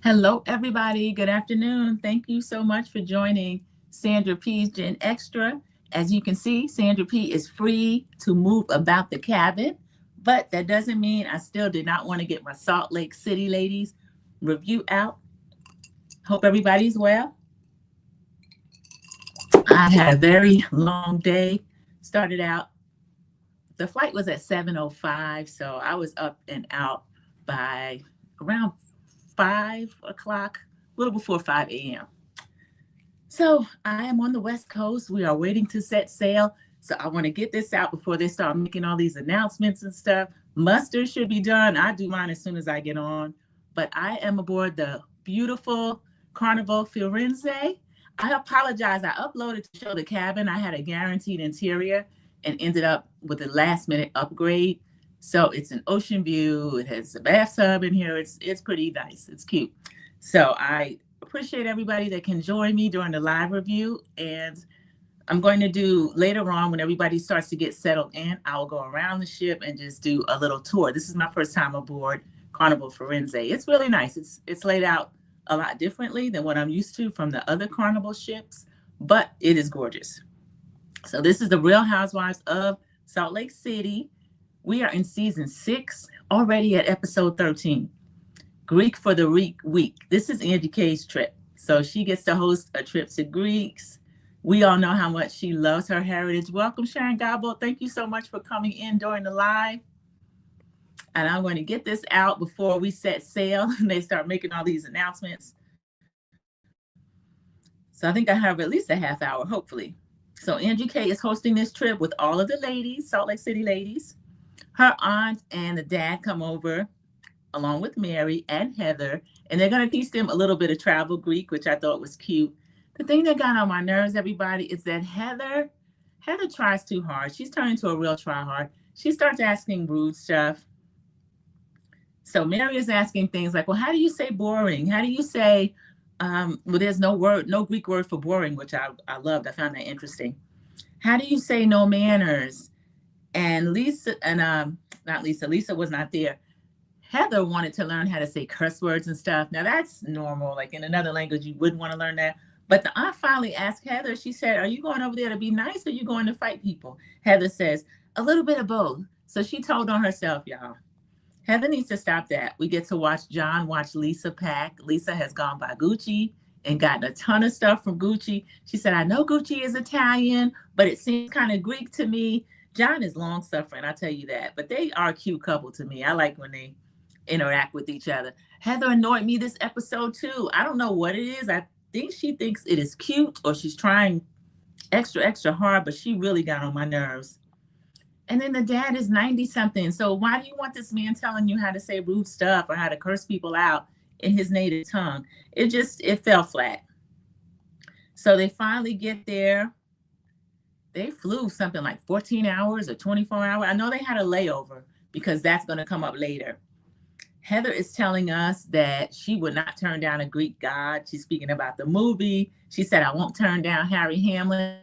Hello, everybody. Good afternoon. Thank you so much for joining Sandra P's Gen Extra. As you can see, Sandra P is free to move about the cabin, but that doesn't mean I still did not want to get my Salt Lake City ladies review out. Hope everybody's well. I had a very long day. Started out, the flight was at 7:05, so I was up and out by around 5 o'clock, a little before 5 a.m. So I am on the West Coast. We are waiting to set sail. So I want to get this out before they start making all these announcements and stuff. Muster should be done. I do mine as soon as I get on. But I am aboard the beautiful Carnival Firenze. I apologize. I uploaded to show the cabin. I had a guaranteed interior and ended up with a last minute upgrade. So it's an ocean view. It has a bathtub in here. It's pretty nice. It's cute. So I appreciate everybody that can join me during the live review. And I'm going to do later on when everybody starts to get settled in, I'll go around the ship and just do a little tour. This is my first time aboard Carnival Firenze. It's really nice. It's laid out a lot differently than what I'm used to from the other Carnival ships, but it is gorgeous. So this is the Real Housewives of Salt Lake City. We are in season 6, already at episode 13. Greek for the week. This is Angie K's trip. So she gets to host a trip to Greeks. We all know how much she loves her heritage. Welcome, Sharon Gobble. Thank you so much for coming in during the live. And I'm going to get this out before we set sail and they start making all these announcements. So I think I have at least a half hour, hopefully. So Angie K is hosting this trip with all of the ladies, Salt Lake City ladies. Her aunt and the dad come over along with Mary and Heather, and they're going to teach them a little bit of travel Greek, which I thought was cute. The thing that got on my nerves, everybody, is that Heather tries too hard. She's turned into a real tryhard. She starts asking rude stuff. So Mary is asking things like, well, how do you say boring? How do you say, well, there's no Greek word for boring, which I loved. I found that interesting. How do you say no manners? And Lisa, and Lisa was not there. Heather wanted to learn how to say curse words and stuff. Now that's normal. Like in another language, you wouldn't want to learn that. But the aunt finally asked Heather, she said, are you going over there to be nice or are you going to fight people? Heather says, a little bit of both. So she told on herself, y'all. Heather needs to stop that. We get to watch John watch Lisa pack. Lisa has gone by Gucci and gotten a ton of stuff from Gucci. She said, I know Gucci is Italian, but it seems kind of Greek to me. John is long suffering, I'll tell you that. But they are a cute couple to me. I like when they interact with each other. Heather annoyed me this episode too. I don't know what it is. I think she thinks it is cute or she's trying extra hard, but she really got on my nerves. And then the dad is 90 something. So why do you want this man telling you how to say rude stuff or how to curse people out in his native tongue? It fell flat. So they finally get there. They flew something like 14 hours or 24 hours. I know they had a layover because that's going to come up later. Heather is telling us that she would not turn down a Greek god. She's speaking about the movie. She said, I won't turn down Harry Hamlin.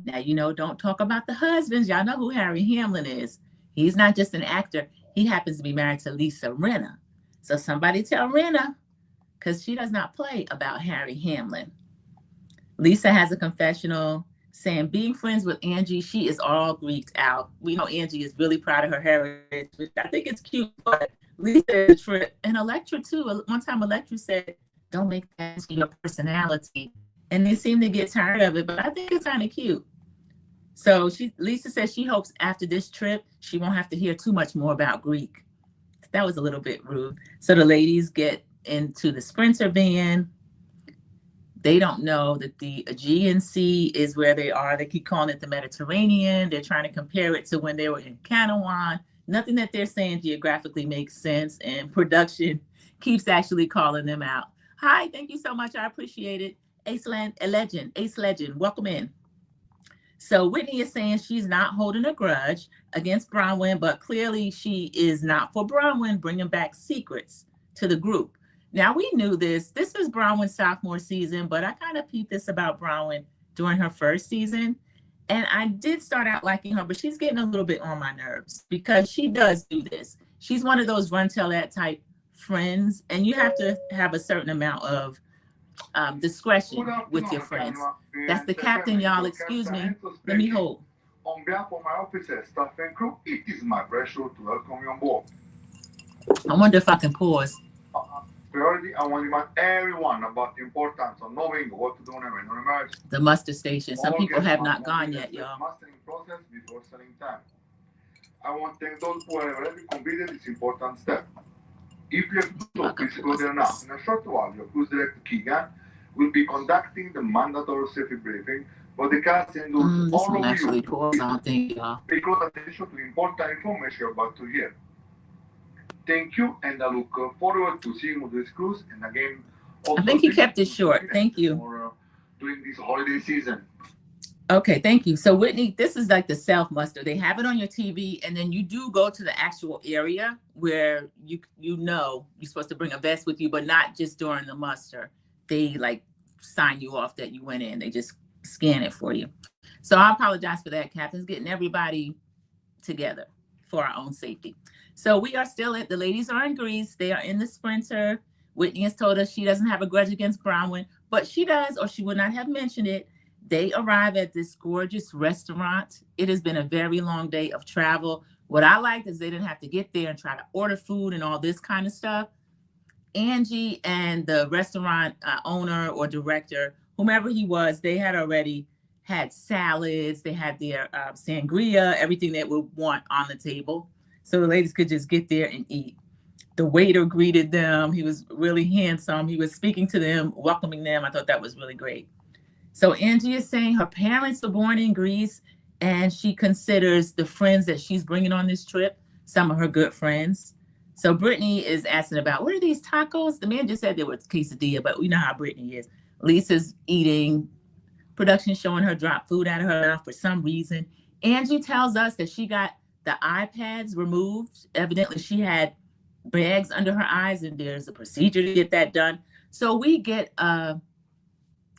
Now, don't talk about the husbands. Y'all know who Harry Hamlin is. He's not just an actor. He happens to be married to Lisa Rinna. So somebody tell Rinna, because she does not play about Harry Hamlin. Lisa has a confessional saying, being friends with Angie, she is all Greeked out. We know Angie is really proud of her heritage, which I think it's cute, but Lisa is trip. And Electra too. One time Electra said, don't make that your personality. And they seem to get tired of it, but I think it's kind of cute. So Lisa says she hopes after this trip, she won't have to hear too much more about Greek. That was a little bit rude. So the ladies get into the Sprinter van. They don't know that the Aegean Sea is where they are. They keep calling it the Mediterranean. They're trying to compare it to when they were in Canaan. Nothing that they're saying geographically makes sense, and production keeps actually calling them out. Hi, thank you so much. I appreciate it. Ace Legend, welcome in. So Whitney is saying she's not holding a grudge against Bronwyn, but clearly she is not for Bronwyn bringing back secrets to the group. Now, we knew this. This was Bronwyn's sophomore season, but I kind of peeped this about Bronwyn during her first season. And I did start out liking her, but she's getting a little bit on my nerves because she does do this. She's one of those run tell that type friends, and you have to have a certain amount of discretion with your friends. That's the captain, y'all. Excuse me. Let me hold. On behalf of my officer, staff, and crew, it is my pleasure to welcome you on board. I wonder if I can pause. Priority, I want to remind everyone about the importance of knowing what to do when an emergency. The muster station. Some people have not gone yet, y'all. Mustering process before selling time. I want to thank those who have already completed this important step. If you have to, please go there now. In a short while, your cruise director Keegan will be conducting the mandatory safety briefing for the cast and those all of you. Pause, I don't think, y'all. Pay close attention to the important information you're about to hear. Thank you, and I look forward to seeing you this cruise. And again, I think he kept it short. Thank you. For during this holiday season. Okay, thank you. So Whitney, this is like the self muster. They have it on your TV, and then you do go to the actual area where you know you're supposed to bring a vest with you, but not just during the muster. They like sign you off that you went in. They just scan it for you. So I apologize for that. Captain's getting everybody together for our own safety. So we are still the ladies are in Greece. They are in the Sprinter. Whitney has told us she doesn't have a grudge against Bronwyn, but she does, or she would not have mentioned it. They arrive at this gorgeous restaurant. It has been a very long day of travel. What I liked is they didn't have to get there and try to order food and all this kind of stuff. Angie and the restaurant owner or director, whomever he was, they had already had salads. They had their sangria, everything they would want on the table. So the ladies could just get there and eat. The waiter greeted them. He was really handsome. He was speaking to them, welcoming them. I thought that was really great. So Angie is saying her parents were born in Greece, and she considers the friends that she's bringing on this trip some of her good friends. So Brittany is asking about, what are these tacos? The man just said they were quesadilla, but we know how Brittany is. Lisa's eating. Production showing her drop food out of her mouth for some reason. Angie tells us that she got the iPads removed. Evidently, she had bags under her eyes, and there's a procedure to get that done. So we get a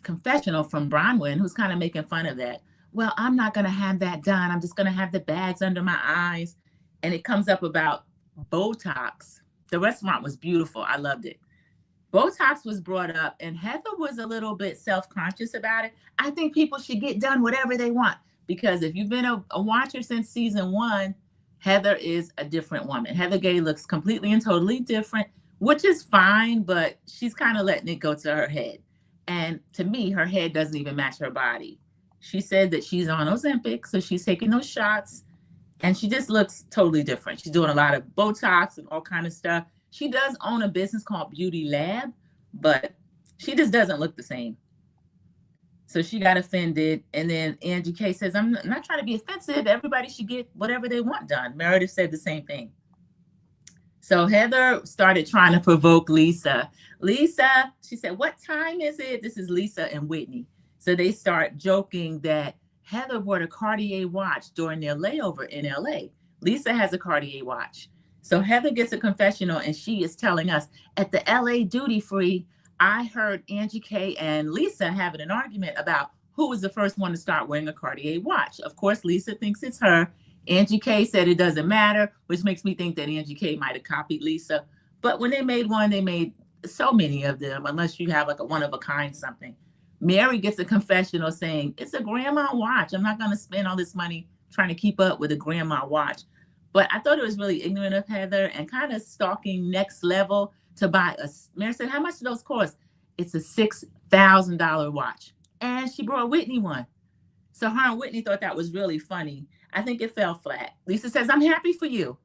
confessional from Bronwyn, who's kind of making fun of that. Well, I'm not going to have that done. I'm just going to have the bags under my eyes. And it comes up about Botox. The restaurant was beautiful. I loved it. Botox was brought up, and Heather was a little bit self-conscious about it. I think people should get done whatever they want, because if you've been a watcher since season 1, Heather is a different woman. Heather Gay looks completely and totally different, which is fine, but she's kind of letting it go to her head. And to me, her head doesn't even match her body. She said that she's on Ozempic, so she's taking those shots, and she just looks totally different. She's doing a lot of Botox and all kind of stuff. She does own a business called Beauty Lab, but she just doesn't look the same. So she got offended. And then Angie K says, I'm not trying to be offensive. Everybody should get whatever they want done. Meredith said the same thing. So Heather started trying to provoke Lisa. Lisa, she said, what time is it? This is Lisa and Whitney. So they start joking that Heather bought a Cartier watch during their layover in LA. Lisa has a Cartier watch. So Heather gets a confessional, and she is telling us, at the LA duty free, I heard Angie K and Lisa having an argument about who was the first one to start wearing a Cartier watch. Of course, Lisa thinks it's her. Angie K said it doesn't matter, which makes me think that Angie K might have copied Lisa. But when they made one, they made so many of them, unless you have like a one of a kind something. Mary gets a confessional saying, it's a grandma watch. I'm not going to spend all this money trying to keep up with a grandma watch. But I thought it was really ignorant of Heather and kind of stalking next level to buy a. Mary said, how much do those cost? It's a $6,000 watch. And she brought Whitney one. So her and Whitney thought that was really funny. I think it fell flat. Lisa says, I'm happy for you.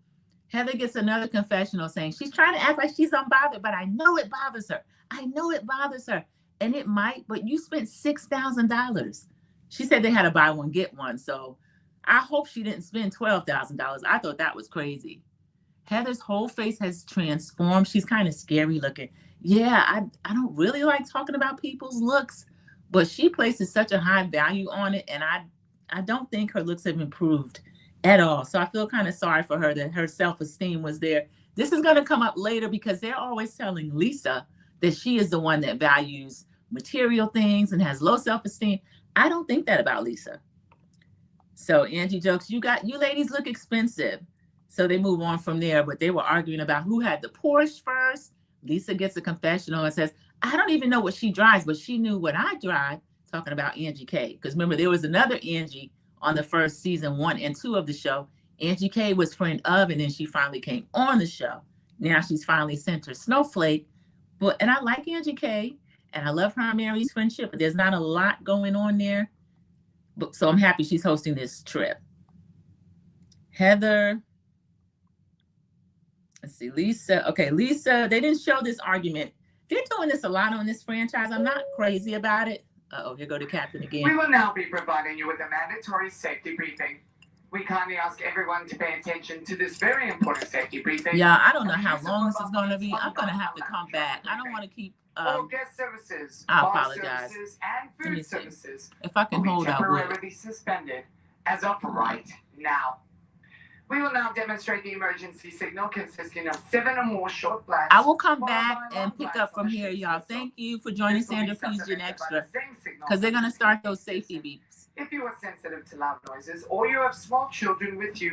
Heather gets another confessional saying she's trying to act like she's unbothered, but I know it bothers her. I know it bothers her. And it might, but you spent $6,000. She said they had to buy one, get one. So I hope she didn't spend $12,000. I thought that was crazy. Heather's whole face has transformed. She's kind of scary looking. Yeah, I don't really like talking about people's looks, but she places such a high value on it. And I don't think her looks have improved at all. So I feel kind of sorry for her that her self-esteem was there. This is going to come up later because they're always telling Lisa that she is the one that values material things and has low self-esteem. I don't think that about Lisa. So Angie jokes, you ladies look expensive. So they move on from there, but they were arguing about who had the Porsche first. Lisa gets a confessional and says, I don't even know what she drives, but she knew what I drive, talking about Angie K. Because remember, there was another Angie on the first season 1 and 2 of the show. Angie K was friend of, and then she finally came on the show. Now she's finally sent her snowflake. And I like Angie K, and I love her and Mary's friendship, but there's not a lot going on there. So I'm happy she's hosting this trip. Heather. Let's see, Lisa. Okay, Lisa, they didn't show this argument. They're doing this a lot on this franchise. I'm not crazy about it. Uh-oh, here go the captain again. We will now be providing you with a mandatory safety briefing. We kindly ask everyone to pay attention to this very important safety briefing. Yeah, I don't know how long this is going to be. I'm going to have to come back. I don't want to keep... all guest services, I bar apologize. services, and food services if I can will hold be out temporarily suspended as of right now. We will now demonstrate the emergency signal consisting of 7 or more short blasts. I will come back and pick up from here, y'all. Thank you for joining Sandra Pigeon Extra, because they're going to start those safety beeps. If you are sensitive to loud noises or you have small children with you,